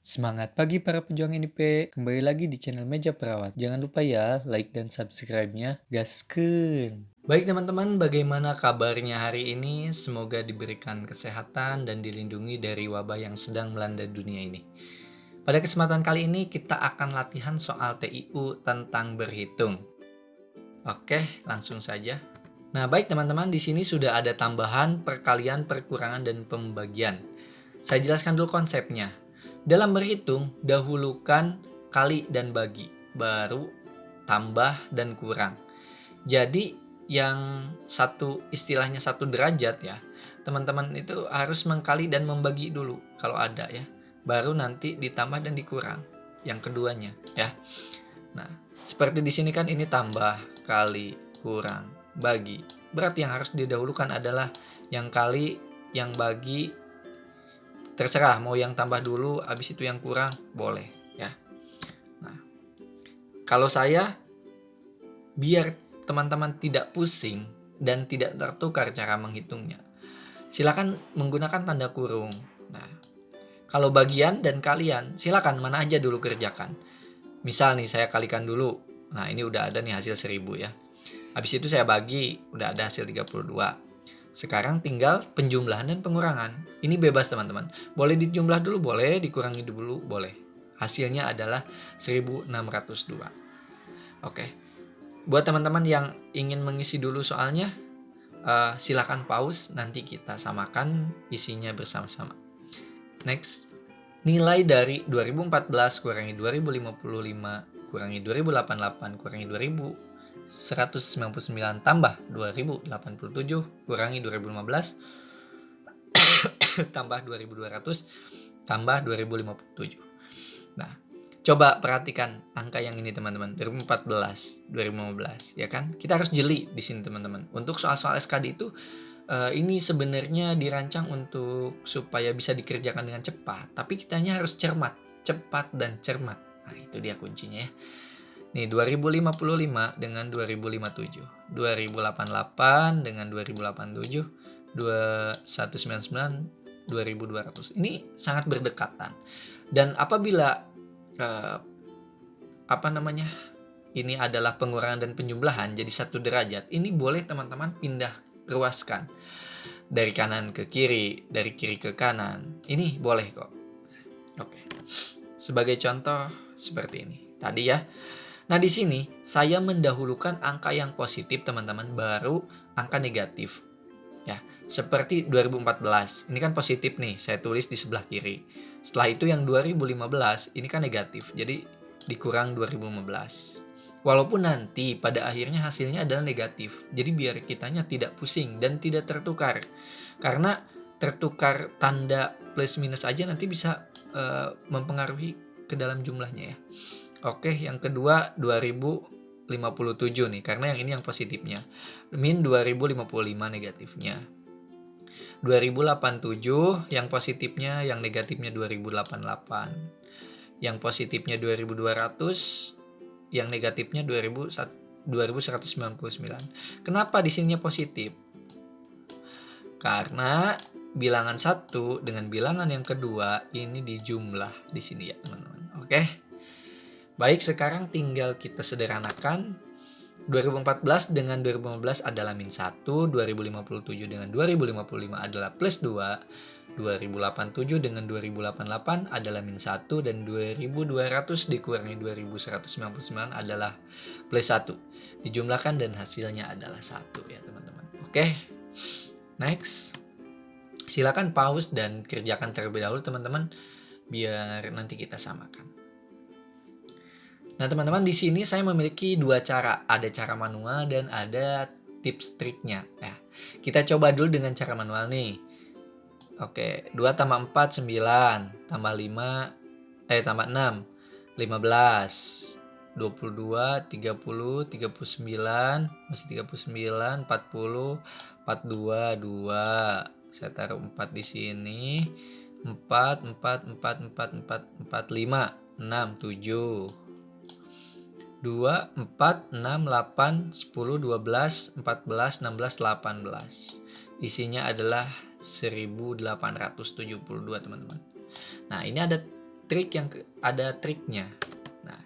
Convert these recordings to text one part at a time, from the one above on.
Semangat pagi para pejuang NIP, kembali lagi di channel Meja Perawat. Jangan lupa ya, like dan subscribe-nya, gaskeun. Baik teman-teman, bagaimana kabarnya hari ini? Semoga diberikan kesehatan dan dilindungi dari wabah yang sedang melanda dunia ini. Pada kesempatan kali ini kita akan latihan soal TIU tentang berhitung. Oke, langsung saja. Nah, baik teman-teman, di sini sudah ada tambahan, perkalian, perkurangan, dan pembagian. Saya jelaskan dulu konsepnya. Dalam berhitung, dahulukan kali dan bagi, baru tambah dan kurang. Jadi yang satu istilahnya satu derajat ya, teman-teman itu harus mengkali dan membagi dulu kalau ada ya. Baru nanti ditambah dan dikurang yang keduanya ya. Nah, seperti di sini kan ini tambah, kali, kurang, bagi. Berarti yang harus didahulukan adalah yang kali, yang bagi, terserah mau yang tambah dulu, habis itu yang kurang, boleh ya. Nah, kalau saya biar teman-teman tidak pusing dan tidak tertukar cara menghitungnya, silakan menggunakan tanda kurung. Nah, kalau bagian dan kalian, silakan mana aja dulu kerjakan. Misal nih saya kalikan dulu. Nah, ini udah ada nih hasil 1000 ya. Habis itu saya bagi, udah ada hasil 32. Sekarang tinggal penjumlahan dan pengurangan. Ini bebas teman-teman. Boleh dijumlah dulu, boleh dikurangi dulu, boleh. Hasilnya adalah 1602. Oke. Buat teman-teman yang ingin mengisi dulu soalnya, silakan pause, nanti kita samakan isinya bersama-sama. Next. Nilai dari 2014 kurangi 2055 kurangi 2088 kurangi 2199 tambah 2087 kurangi 2015 tambah 2200 tambah 2057. Nah, coba perhatikan angka yang ini teman-teman. 2014, 2015 ya kan? Kita harus jeli di sini teman-teman. Untuk soal-soal SKD itu ini sebenarnya dirancang untuk supaya bisa dikerjakan dengan cepat, tapi kitanya harus cermat, cepat dan cermat. Nah, itu dia kuncinya ya. Nih 2055 dengan 2057, 2088 dengan 2087, 2199, 2200. Ini sangat berdekatan. Dan apabila ini adalah pengurangan dan penjumlahan jadi satu derajat, ini boleh teman-teman pindah ruaskan dari kanan ke kiri, dari kiri ke kanan. Ini boleh kok. Oke. Sebagai contoh seperti ini. Tadi ya. Nah, di sini saya mendahulukan angka yang positif, teman-teman, baru angka negatif. Ya, seperti 2014. Ini kan positif nih, saya tulis di sebelah kiri. Setelah itu yang 2015 ini kan negatif. Jadi dikurang 2015. Walaupun nanti pada akhirnya hasilnya adalah negatif. Jadi biar kitanya tidak pusing dan tidak tertukar. Karena tertukar tanda plus minus aja nanti bisa mempengaruhi ke dalam jumlahnya ya. Oke, yang kedua 2057 nih, karena yang ini yang positifnya. Min 2055 negatifnya. 2087 yang positifnya, yang negatifnya 2088. Yang positifnya 2200, yang negatifnya 2199. Kenapa di sininya positif? Karena bilangan satu dengan bilangan yang kedua ini dijumlah di sini ya, teman-teman. Oke. Baik, sekarang tinggal kita sederhanakan. 2014 dengan 2015 adalah min 1, 2057 dengan 2055 adalah plus 2, 2087 dengan 2088 adalah min 1, dan 2200 dikurangi 2199 adalah plus 1. Dijumlahkan dan hasilnya adalah 1 ya teman-teman. Oke, next. Silakan pause dan kerjakan terlebih dahulu teman-teman, biar nanti kita samakan. Nah teman-teman, di sini saya memiliki dua cara. Ada cara manual dan ada tips triknya. Nah, kita coba dulu dengan cara manual nih. Oke, 2 tambah 4, 9. Tambah 5, tambah 6, 15. 22, 30, 39, masih 39, 40, 42, 2. Saya taruh 4 di sini. 4, 4, 4, 4, 4, 4, 5, 6, 7. 2, 4, 6, 8, 10, 12, 14, 16, 18. Isinya adalah 1872 teman-teman. Nah, ini ada ada triknya. Nah,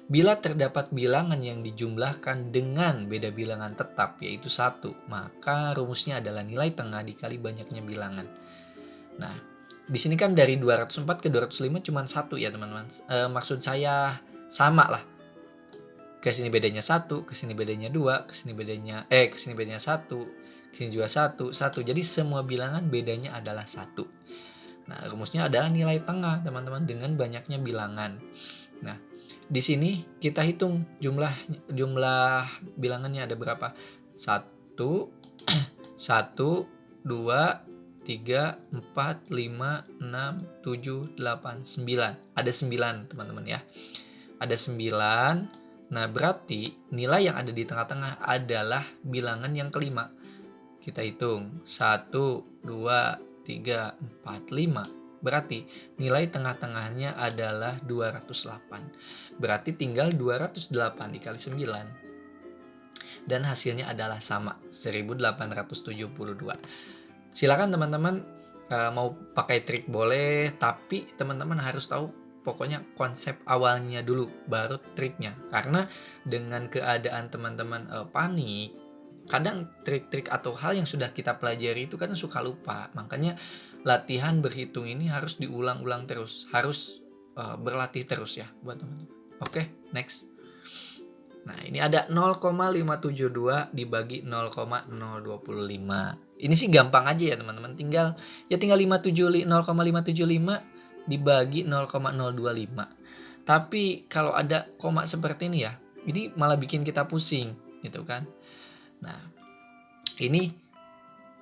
bila terdapat bilangan yang dijumlahkan dengan beda bilangan tetap yaitu 1, maka rumusnya adalah nilai tengah dikali banyaknya bilangan. Nah, di sini kan dari 204 ke 205 cuma 1 ya teman-teman. Maksud saya sama lah. Ke sini bedanya 1, ke sini bedanya 2, ke sini bedanya 1, ke sini juga 1. Jadi semua bilangan bedanya adalah 1. Nah, rumusnya adalah nilai tengah, teman-teman, dengan banyaknya bilangan. Nah, di sini kita hitung jumlah bilangannya ada berapa? 1 1 2 3 4 5 6 7 8 9. Ada 9, teman-teman ya. Ada 9. Nah, berarti nilai yang ada di tengah-tengah adalah bilangan yang kelima. Kita hitung 1 2 3 4 5. Berarti nilai tengah-tengahnya adalah 208. Berarti tinggal 208 dikali 9. Dan hasilnya adalah sama, 1872. Silakan teman-teman mau pakai trik boleh, tapi teman-teman harus tahu pokoknya konsep awalnya dulu baru triknya. Karena dengan keadaan teman-teman panik, kadang trik-trik atau hal yang sudah kita pelajari itu kadang suka lupa. Makanya latihan berhitung ini harus diulang-ulang terus, harus berlatih terus ya buat teman-teman. Oke, next. Nah, ini ada 0,572 dibagi 0,025. Ini sih gampang aja ya teman-teman. Tinggal 0,575 dibagi 0,025. Tapi kalau ada koma seperti ini ya, ini malah bikin kita pusing gitu kan. Nah, ini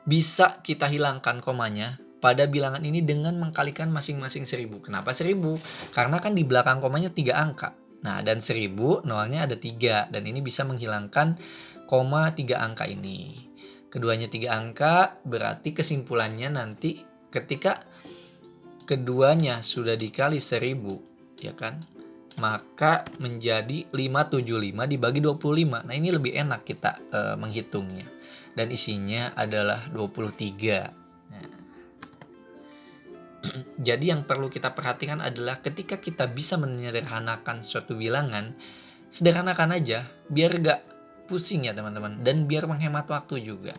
bisa kita hilangkan komanya pada bilangan ini dengan mengkalikan masing-masing 1000. Kenapa 1000? Karena kan di belakang komanya 3 angka. Nah, dan 1000 nolnya ada 3, dan ini bisa menghilangkan koma 3 angka ini. Keduanya 3 angka, berarti kesimpulannya nanti ketika keduanya sudah dikali 1000, ya kan? Maka menjadi 575 dibagi 25. Nah, ini lebih enak kita menghitungnya. Dan isinya adalah 23. Nah, jadi yang perlu kita perhatikan adalah ketika kita bisa menyederhanakan suatu bilangan, sederhanakan aja biar gak pusing ya teman-teman, dan biar menghemat waktu juga.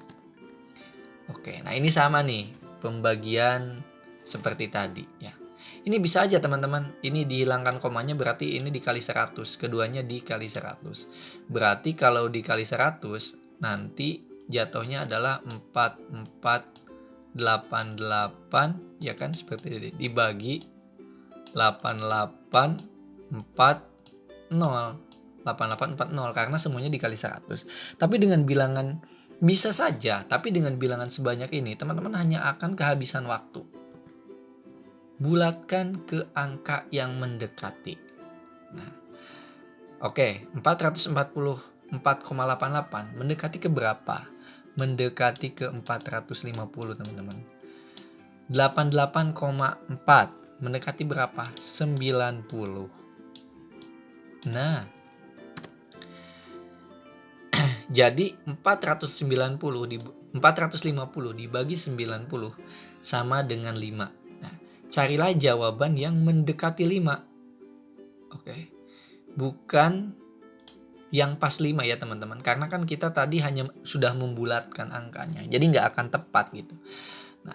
Oke, nah ini sama nih pembagian seperti tadi ya. Ini bisa aja teman-teman, ini dihilangkan komanya berarti ini dikali 100, keduanya dikali 100. Berarti kalau dikali 100 nanti jatuhnya adalah 4488 ya kan, seperti ini dibagi 8840 karena semuanya dikali 100. Tapi dengan bilangan bisa saja, tapi dengan bilangan sebanyak ini teman-teman hanya akan kehabisan waktu. Bulatkan ke angka yang mendekati. Nah, oke, 444,88 mendekati ke berapa? Mendekati ke 450 teman-teman. 88,4 mendekati berapa? 90. Nah, jadi 450 dibagi 90 sama dengan 5. Nah, carilah jawaban yang mendekati 5. Oke. Bukan yang pas 5 ya teman-teman. Karena kan kita tadi hanya sudah membulatkan angkanya. Jadi nggak akan tepat gitu. Nah,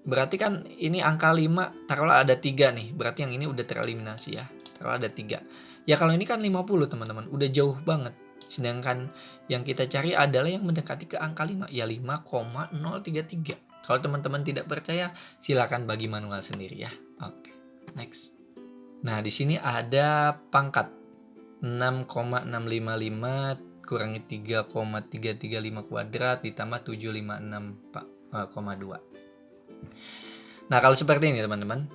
berarti kan ini angka 5, taruhlah ada 3 nih. Berarti yang ini udah tereliminasi ya. Taruhlah ada 3. Ya kalau ini kan 50 teman-teman. Udah jauh banget. Sedangkan yang kita cari adalah yang mendekati ke angka 5. Ya 5,033. Kalau teman-teman tidak percaya, silakan bagi manual sendiri ya. Oke, next. Nah, di sini ada pangkat 6,655 kurangi 3,335 kuadrat ditambah 756,2. Nah, kalau seperti ini teman-teman,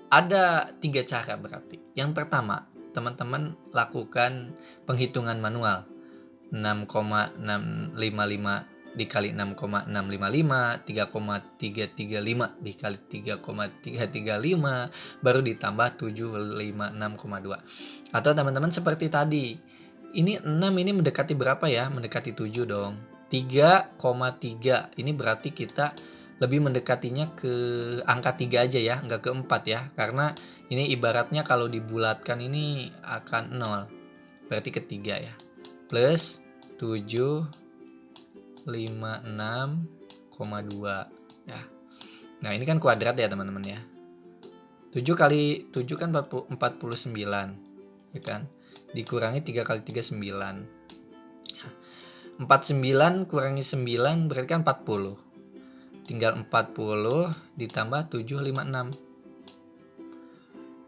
ada 3 cara berarti. Yang pertama, teman-teman lakukan penghitungan manual. 6,655 dikali 6,655, 3,335 dikali 3,335, baru ditambah 756,2. Atau teman-teman seperti tadi, ini 6 ini mendekati berapa ya? Mendekati 7 dong. 3,3 ini berarti kita lebih mendekatinya ke angka 3 aja ya, nggak ke 4 ya. Karena ini ibaratnya kalau dibulatkan ini akan 0. Berarti ke 3 ya. Plus 756,2 ya. Nah, ini kan kuadrat ya teman-teman ya. 7 kali 7 kan 49 ya kan. Dikurangi 3 kali 3 9. 49 kurangi 9 berarti kan 40. Tinggal 40 ditambah 756.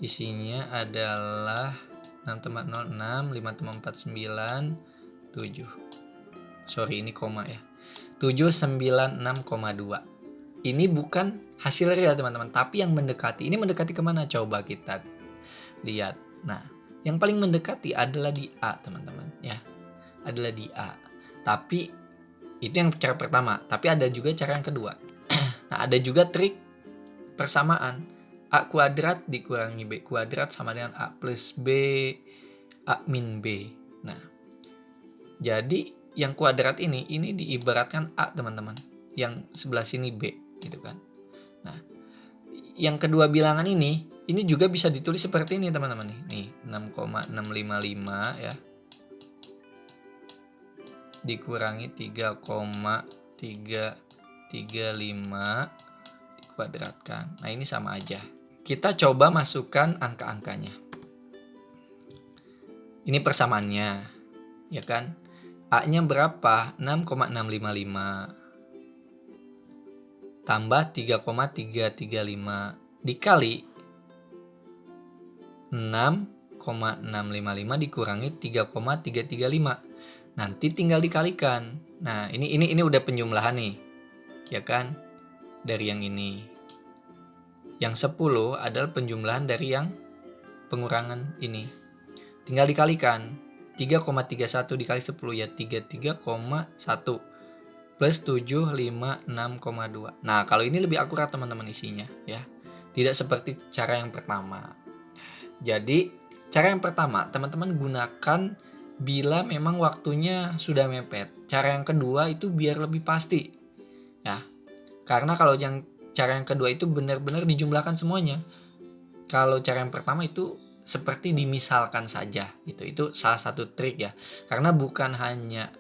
Isinya adalah 6 tambah 0 6, 5 tambah 4 9, 7. Sorry, ini koma ya. 796,2. Ini bukan hasil real teman-teman, tapi yang mendekati. Ini mendekati kemana? Coba kita lihat. Nah, yang paling mendekati adalah di A teman-teman ya. Adalah di A. Tapi itu yang cara pertama. Tapi ada juga cara yang kedua. Nah, ada juga trik persamaan. A kuadrat dikurangi B kuadrat sama dengan A plus B, A min B. Nah, jadi yang kuadrat ini diibaratkan A teman-teman. Yang sebelah sini B gitu kan. Nah, yang kedua bilangan ini juga bisa ditulis seperti ini teman-teman nih. Nih 6,655 ya. Dikurangi 3,335 dikuadratkan. Nah, ini sama aja. Kita coba masukkan angka-angkanya. Ini persamaannya, ya kan? A-nya berapa? 6,655 tambah 3,335 dikali 6,655 dikurangi 3,335. Nanti tinggal dikalikan. Nah, ini udah penjumlahan nih. Ya kan? Dari yang ini. Yang 10 adalah penjumlahan dari yang pengurangan ini. Tinggal dikalikan. 3,31 dikali 10 ya 33,1 plus 756,2. Nah, kalau ini lebih akurat teman-teman isinya ya. Tidak seperti cara yang pertama. Jadi, cara yang pertama teman-teman gunakan bila memang waktunya sudah mepet. Cara yang kedua itu biar lebih pasti. Ya. Karena kalau cara yang kedua itu benar-benar dijumlahkan semuanya. Kalau cara yang pertama itu seperti dimisalkan saja gitu. Itu salah satu trik ya. Karena bukan hanya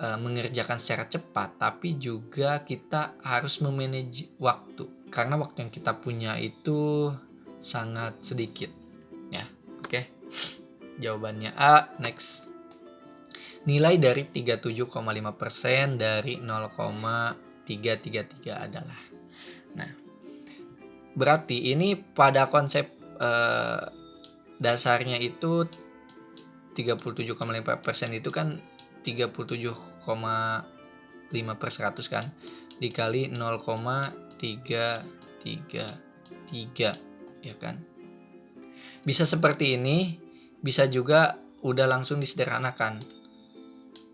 mengerjakan secara cepat, tapi juga kita harus memanage waktu. Karena waktu yang kita punya itu sangat sedikit. Ya. Oke. Jawabannya A. Next. Nilai dari 37,5% dari 0,333 adalah. Nah, berarti ini pada konsep dasarnya itu 37,5% itu kan 37,5/100 kan dikali 0,333 ya kan. Bisa seperti ini, bisa juga udah langsung disederhanakan.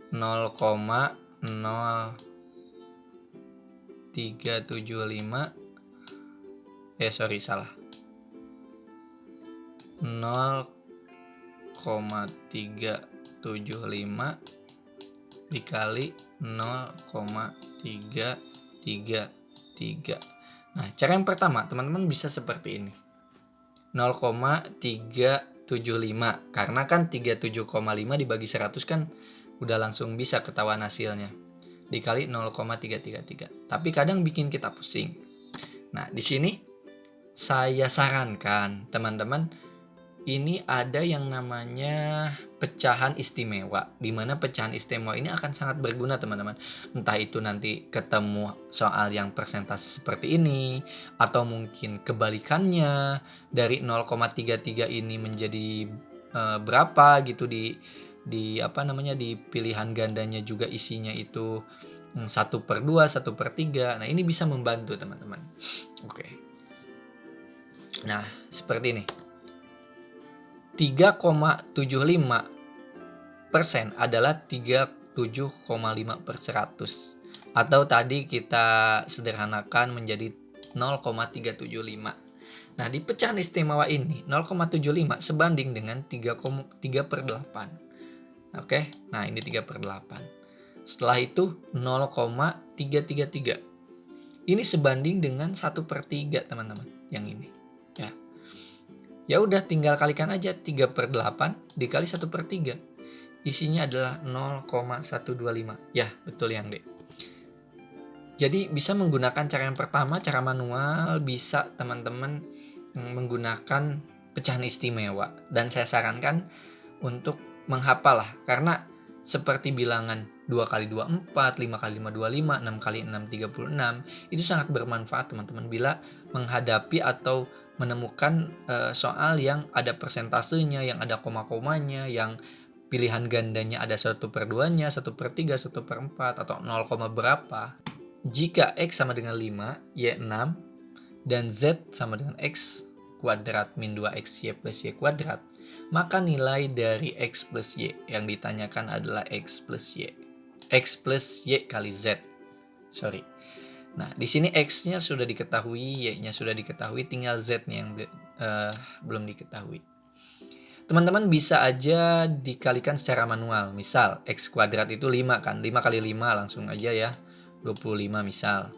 0,0375 salah. 0,375 dikali 0,333. Nah, cara yang pertama teman-teman bisa seperti ini. 0,375 karena kan 37,5 dibagi 100 kan udah langsung bisa ketahuan hasilnya. Dikali 0,333. Tapi kadang bikin kita pusing. Nah, di sini saya sarankan teman-teman ini ada yang namanya pecahan istimewa, di mana pecahan istimewa ini akan sangat berguna teman-teman. Entah itu nanti ketemu soal yang persentase seperti ini, atau mungkin kebalikannya dari 0,33 ini menjadi berapa gitu di pilihan gandanya juga isinya itu 1/2, 1/3. Nah, ini bisa membantu teman-teman. Oke. Nah, seperti ini. 3,75% adalah 37,5/100. Atau tadi kita sederhanakan menjadi 0,375. Nah, di pecahan istimewa ini 0,75 sebanding dengan 3/8. Oke, nah ini 3/8. Setelah itu 0,333. ini sebanding dengan 1/3 teman-teman. Yang ini. Ya. Ya udah tinggal kalikan aja 3/8 dikali 1/3. Isinya adalah 0,125. Ya, betul yang D. Jadi bisa menggunakan cara yang pertama, cara manual, bisa teman-teman menggunakan pecahan istimewa. Dan saya sarankan untuk menghafal lah, karena seperti bilangan 2 kali 2 4, 5 kali 5 25, 6 kali 6 36, itu sangat bermanfaat teman-teman bila menghadapi atau menemukan soal yang ada persentasenya, yang ada koma-komanya, yang pilihan gandanya ada 1/2-nya, 1/3, 1/4, atau 0, berapa. Jika X sama dengan 5, Y 6, dan Z sama dengan X kuadrat min 2XY plus Y kuadrat, maka nilai dari X plus Y yang ditanyakan adalah X plus Y. X plus Y kali Z. Sorry. Nah, di sini X-nya sudah diketahui, Y-nya sudah diketahui, tinggal Z-nya yang belum diketahui. Teman-teman bisa aja dikalikan secara manual. Misal, X kuadrat itu 5 kan. 5 kali 5 langsung aja ya. 25 misal.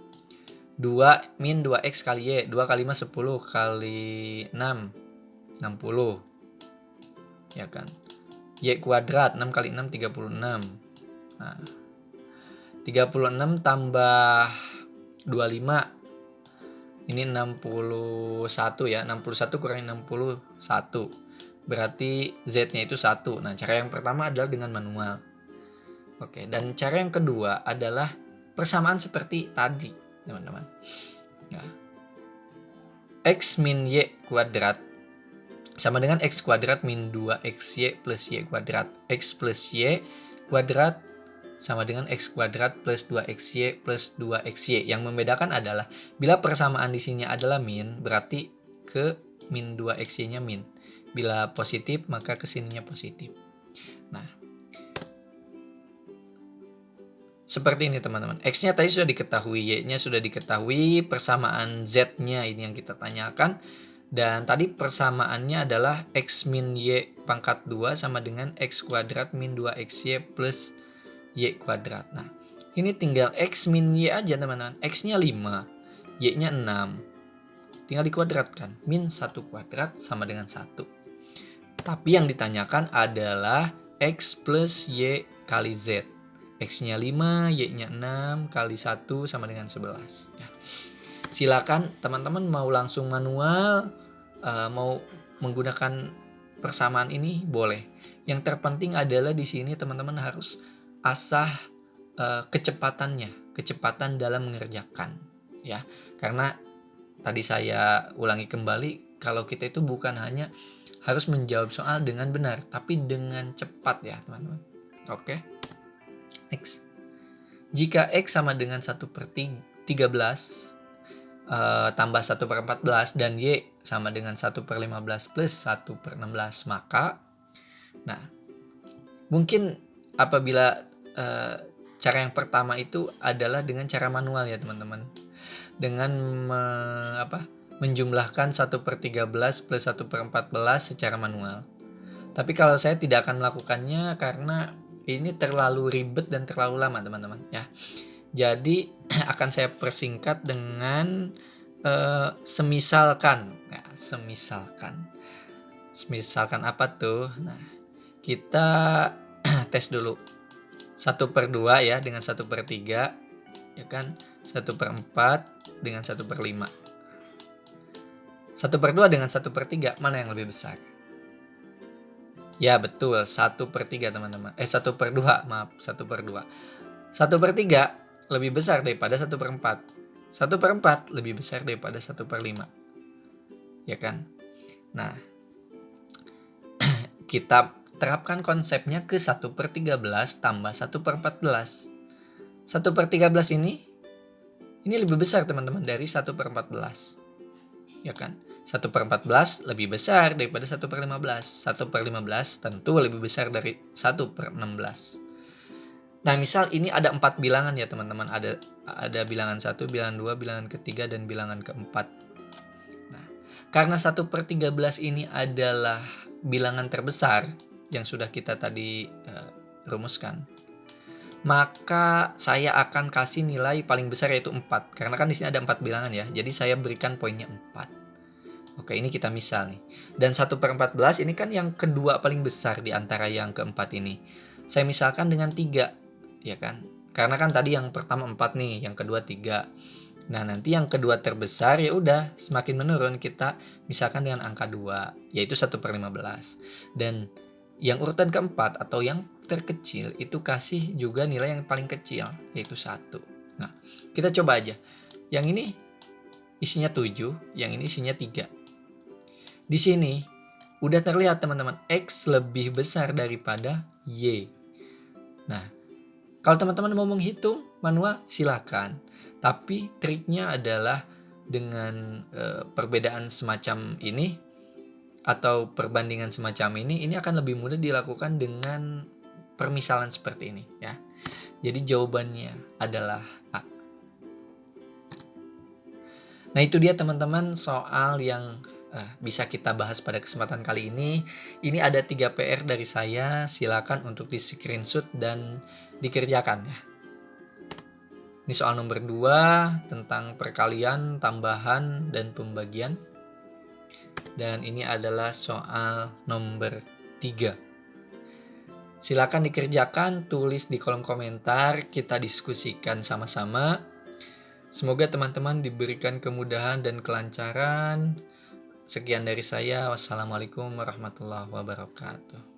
2 min 2X kali Y. 2 kali 5 10 kali 6 60. Ya kan. Y kuadrat 6 kali 6 36. Nah, 36 tambah 25. Ini 61 ya. 61 kurangi 61. Berarti Z-nya itu 1. Nah, cara yang pertama adalah dengan manual. Oke, dan cara yang kedua adalah persamaan seperti tadi, teman-teman. Nah, X min Y kuadrat sama dengan X kuadrat min 2XY plus Y kuadrat. X plus Y kuadrat sama dengan X kuadrat plus 2XY plus 2XY. Yang membedakan adalah bila persamaan di sini adalah min, berarti ke min 2XY-nya min. Bila positif, maka kesininya positif. Nah, seperti ini teman-teman. X-nya tadi sudah diketahui, Y-nya sudah diketahui, persamaan Z-nya ini yang kita tanyakan. Dan tadi persamaannya adalah X min Y pangkat 2 sama dengan X kuadrat min 2XY plus Y kuadrat. Nah, ini tinggal X min Y aja teman-teman. X-nya 5, Y-nya 6. Tinggal dikuadratkan. Min 1 kuadrat sama dengan 1. Tapi yang ditanyakan adalah X plus Y kali Z. X-nya 5, Y-nya 6, kali 1 sama dengan 11. Ya. Silakan teman-teman mau langsung manual, mau menggunakan persamaan ini, boleh. Yang terpenting adalah di sini teman-teman harus asah kecepatan dalam mengerjakan. Ya, karena tadi saya ulangi kembali, kalau kita itu bukan hanya harus menjawab soal dengan benar, tapi dengan cepat ya teman-teman. Oke. Next. Jika X sama dengan 1/13 tambah 1/14 dan Y sama dengan 1/15 plus 1/16, maka mungkin apabila cara yang pertama itu adalah dengan cara manual ya teman-teman. Dengan menjumlahkan 1/13 plus 1/14 secara manual. Tapi kalau saya tidak akan melakukannya karena ini terlalu ribet dan terlalu lama teman-teman ya. Jadi akan saya persingkat dengan semisalkan. Ya, semisalkan apa tuh? Nah, kita tes dulu. 1/2 ya dengan 1/3 ya kan. 1/4 dengan 1/5. 1/2 dengan 1/3 mana yang lebih besar? Ya betul, 1/3 teman-teman. 1/2, maaf, 1/2. 1/3 lebih besar daripada 1/4. 1/4 lebih besar daripada 1/5. Ya kan? Nah, kita terapkan konsepnya ke 1/13 tambah 1/14. 1/13 ini lebih besar teman-teman dari 1/14. Ya kan? 1/14 lebih besar daripada 1/15. 1/15 tentu lebih besar dari 1/16. Nah, misal ini ada 4 bilangan ya teman-teman. Ada bilangan 1, bilangan 2, bilangan ketiga, dan bilangan keempat. Nah, karena 1/13 ini adalah bilangan terbesar yang sudah kita tadi rumuskan, maka saya akan kasih nilai paling besar yaitu 4. Karena kan di sini ada 4 bilangan ya. Jadi saya berikan poinnya 4. Oke, ini kita misal nih. Dan 1/14 ini kan yang kedua paling besar di antara yang keempat ini. Saya misalkan dengan 3, ya kan? Karena kan tadi yang pertama 4 nih, yang kedua 3. Nah, nanti yang kedua terbesar ya udah semakin menurun, kita misalkan dengan angka 2, yaitu 1/15. Dan yang urutan keempat atau yang terkecil itu kasih juga nilai yang paling kecil, yaitu 1. Nah, kita coba aja. Yang ini isinya 7, yang ini isinya 3. Di sini udah terlihat teman-teman, X lebih besar daripada Y. Nah, kalau teman-teman mau menghitung manual silakan. Tapi triknya adalah dengan perbedaan semacam ini atau perbandingan semacam ini akan lebih mudah dilakukan dengan permisalan seperti ini ya. Jadi jawabannya adalah A. Nah, itu dia teman-teman soal yang bisa kita bahas pada kesempatan kali ini. Ini ada 3 PR dari saya, silakan untuk di screenshot dan dikerjakan ya. Ini soal nomor 2 tentang perkalian, tambahan, dan pembagian. Dan ini adalah soal nomor 3. Silakan dikerjakan, tulis di kolom komentar, kita diskusikan sama-sama. Semoga teman-teman diberikan kemudahan dan kelancaran. Sekian dari saya. Wassalamualaikum warahmatullahi wabarakatuh.